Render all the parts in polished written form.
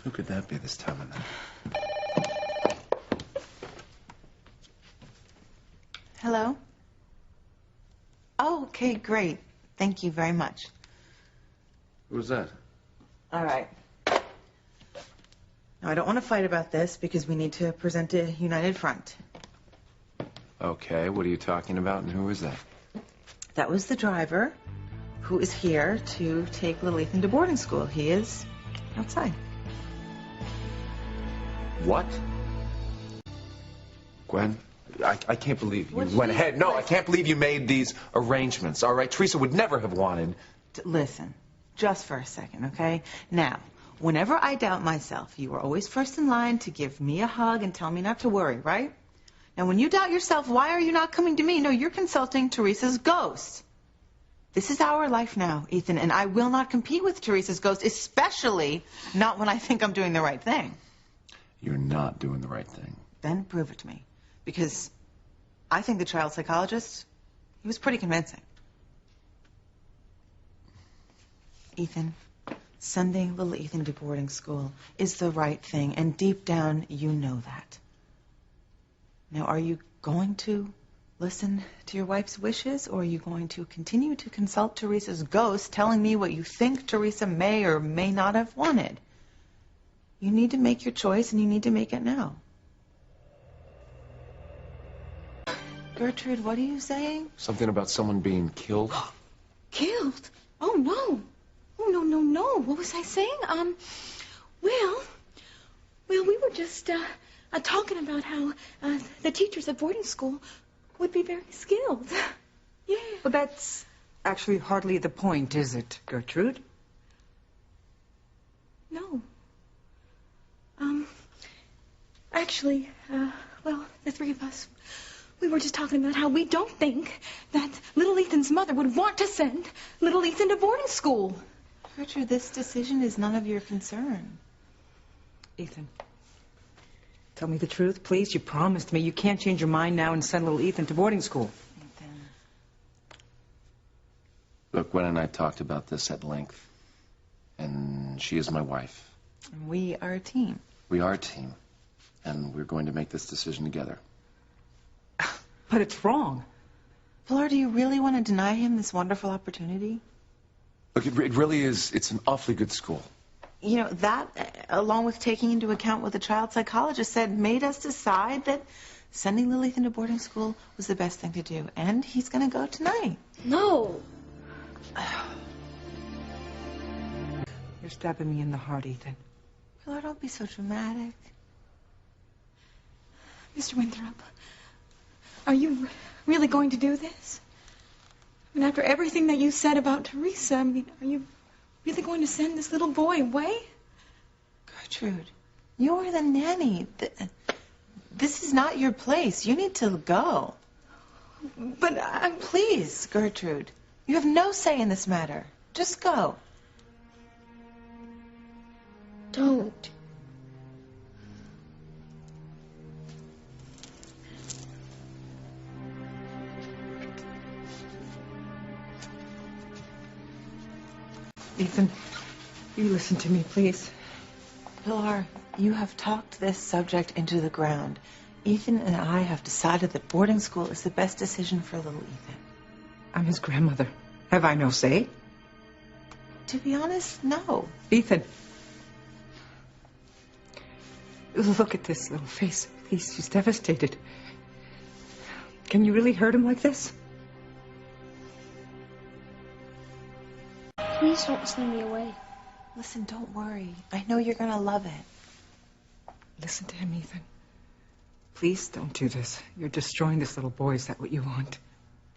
Who could that be this time of night? Hello? Oh, okay, great. Thank you very much. Who was that? All right. Now, I don't want to fight about this because we need to present a united front. Okay, what are you talking about, and who is that? That was the driver who is here to take little Ethan to boarding school. He is outside. What? Gwen, I can't believe you went ahead. No, I can't believe you made these arrangements, all right? Teresa would never have wanted... Listen, just for a second, okay? Now, whenever I doubt myself, you are always first in line to give me a hug and tell me not to worry, right? Now, when you doubt yourself, why are you not coming to me? No, you're consulting Teresa's ghost. This is our life now, Ethan, and I will not compete with Teresa's ghost, especially not when I think I'm doing the right thing. You're not doing the right thing. Then prove it to me. Because I think the child psychologist, he was pretty convincing. Ethan, sending little Ethan to boarding school is the right thing, and deep down, you know that. Now, are you going to listen to your wife's wishes, or are you going to continue to consult Teresa's ghost, telling me what you think Teresa may or may not have wanted? You need to make your choice, and you need to make it now. Gertrude, what are you saying? Something about someone being killed? Killed? Oh, no. Oh, no. What was I saying? Well, we were just, talking about how, the teachers at boarding school would be very skilled. Yeah. Well, that's actually hardly the point, is it, Gertrude? No. Actually, the three of us, we were just talking about how we don't think that little Ethan's mother would want to send little Ethan to boarding school. Gertrude, this decision is none of your concern. Ethan, tell me the truth, please. You promised me you can't change your mind now and send little Ethan to boarding school. Ethan. Look, Gwen and I talked about this at length. And she is my wife. And we are a team. We are a team. And we're going to make this decision together. But it's wrong. Pilar, do you really want to deny him this wonderful opportunity? Look, it really is, it's an awfully good school. You know, that, along with taking into account what the child psychologist said, made us decide that sending little Ethan to boarding school was the best thing to do. And he's going to go tonight. No. You're stabbing me in the heart, Ethan. Pilar, don't be so dramatic. Mr. Winthrop, are you really going to do this? I mean, after everything that you said about Teresa, I mean, are you really going to send this little boy away? Gertrude, you're the nanny. This is not your place. You need to go. But Please, Gertrude. You have no say in this matter. Just go. Don't. Ethan, you listen to me, please. Pilar, you have talked this subject into the ground. Ethan and I have decided that boarding school is the best decision for little Ethan. I'm his grandmother. Have I no say? To be honest, no. Ethan. Look at this little face. Please, she's devastated. Can you really hurt him like this? Please don't send me away. Listen, don't worry. I know you're going to love it. Listen to him, Ethan. Please don't do this. You're destroying this little boy. Is that what you want?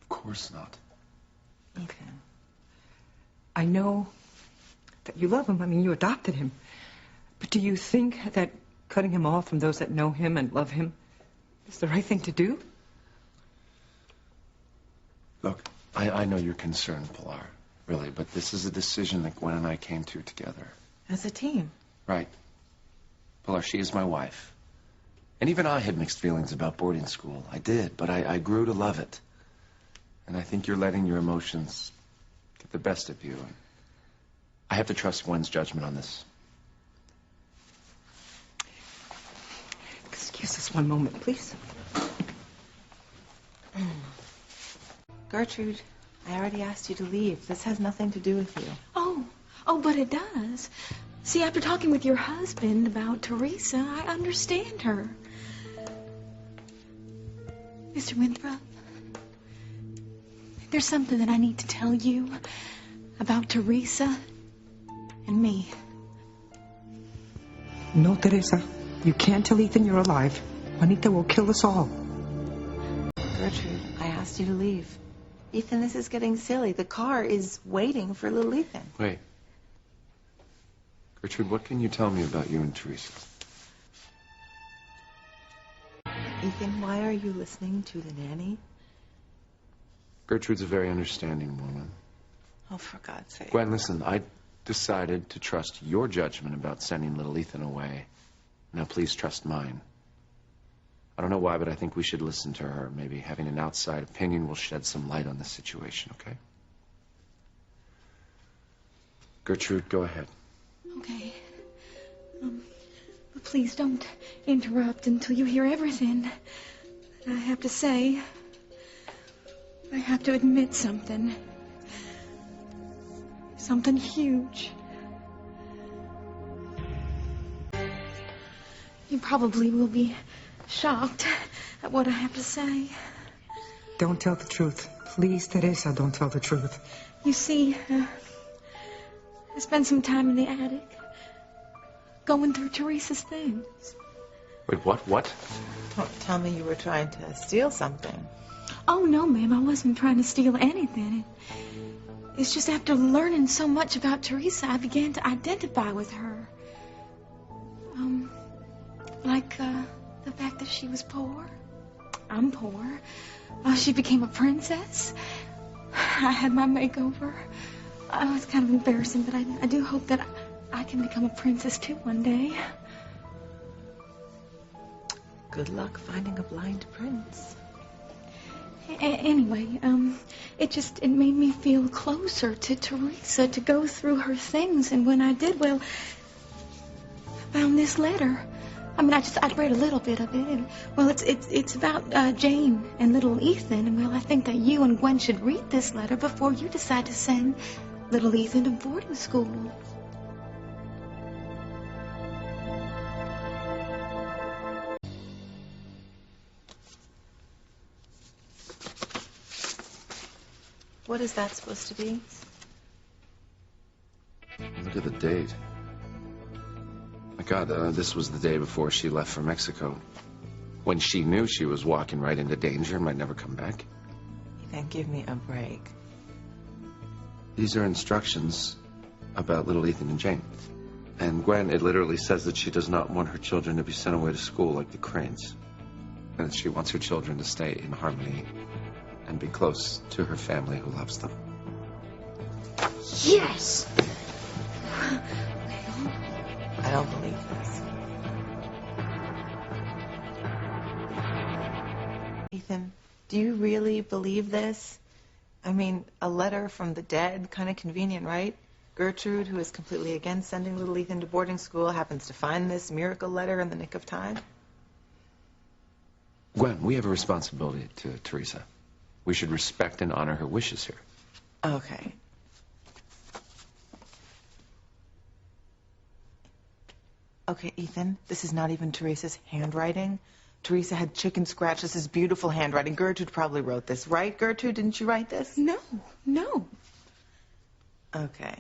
Of course not. Ethan. I know that you love him. I mean, you adopted him. But do you think that cutting him off from those that know him and love him is the right thing to do? Look, I know you're concerned, Pilar, really, but this is a decision that Gwen and I came to together. As a team. Right. Pilar, she is my wife. And even I had mixed feelings about boarding school. I did, but I grew to love it. And I think you're letting your emotions get the best of you. I have to trust Gwen's judgment on this. Just this one moment, please. Gertrude, I already asked you to leave. This has nothing to do with you. Oh, but it does. See, after talking with your husband about Teresa, I understand her. Mr. Winthrop, there's something that I need to tell you about Teresa and me. No, Teresa. You can't tell Ethan you're alive. Juanita will kill us all. Gertrude, I asked you to leave. Ethan, this is getting silly. The car is waiting for little Ethan. Wait. Gertrude, what can you tell me about you and Teresa? Ethan, why are you listening to the nanny? Gertrude's a very understanding woman. Oh, for God's sake. Gwen, listen, I decided to trust your judgment about sending little Ethan away. Now, please trust mine. I don't know why, but I think we should listen to her. Maybe having an outside opinion will shed some light on the situation, okay? Gertrude, go ahead. Okay. But please don't interrupt until you hear everything that I have to say. I have to admit something. Something huge. You probably will be shocked at what I have to say. Don't tell the truth. Please, Teresa, don't tell the truth. You see, I spent some time in the attic going through Teresa's things. Wait, what? Don't tell me you were trying to steal something. Oh, no, ma'am, I wasn't trying to steal anything. It's just after learning so much about Teresa, I began to identify with her. Like the fact that she was poor. I'm poor. She became a princess. I had my makeover. Oh, it's kind of embarrassing, but I do hope that I can become a princess too one day. Good luck finding a blind prince. Anyway, it made me feel closer to Teresa to go through her things, and when I did, well, I found this letter. I mean, I'd read a little bit of it, and well, it's about Jane and little Ethan, and well, I think that you and Gwen should read this letter before you decide to send little Ethan to boarding school. What is that supposed to be? Look at the date. My God, this was the day before she left for Mexico. When she knew she was walking right into danger and might never come back. Ethan, give me a break. These are instructions about little Ethan and Jane. And Gwen, it literally says that she does not want her children to be sent away to school like the Cranes. And that she wants her children to stay in harmony and be close to her family who loves them. Yes! I don't believe this. Ethan, do you really believe this? I mean, a letter from the dead, kind of convenient, right? Gertrude, who is completely against sending little Ethan to boarding school, happens to find this miracle letter in the nick of time. Gwen, we have a responsibility to Teresa. We should respect and honor her wishes here. Okay. Okay, Ethan, this is not even Teresa's handwriting. Teresa had chicken scratch. This is beautiful handwriting. Gertrude probably wrote this, right? Gertrude, didn't you write this? No. Okay.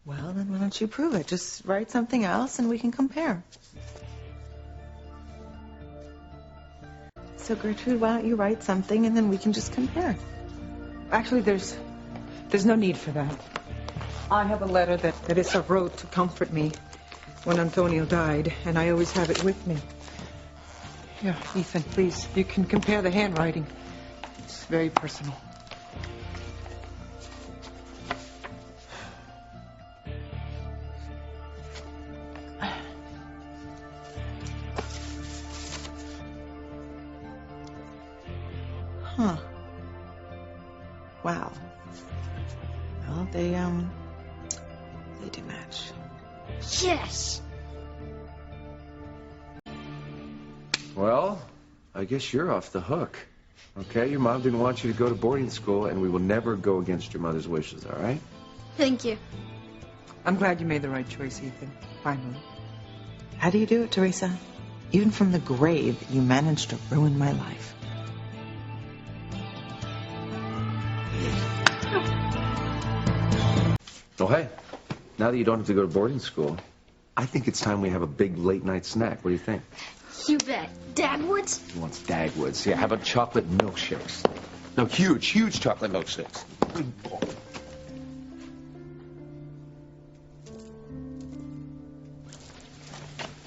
Well, then why don't you prove it? Just write something else and we can compare. So, Gertrude, why don't you write something and then we can just compare? Actually, there's no need for that. I have a letter that Teresa wrote to comfort me when Antonio died, and I always have it with me. Here, Ethan, please. You can compare the handwriting. It's very personal. Huh. Wow. Well, they do match. Yes! Well, I guess you're off the hook. Okay, your mom didn't want you to go to boarding school, and we will never go against your mother's wishes, all right? Thank you. I'm glad you made the right choice, Ethan. Finally. How do you do it, Teresa? Even from the grave, you managed to ruin my life. Oh, hey, now that you don't have to go to boarding school, I think it's time we have a big late-night snack. What do you think? You bet. Dagwoods? He wants Dagwoods. Yeah, how about chocolate milkshakes? No, huge chocolate milkshakes.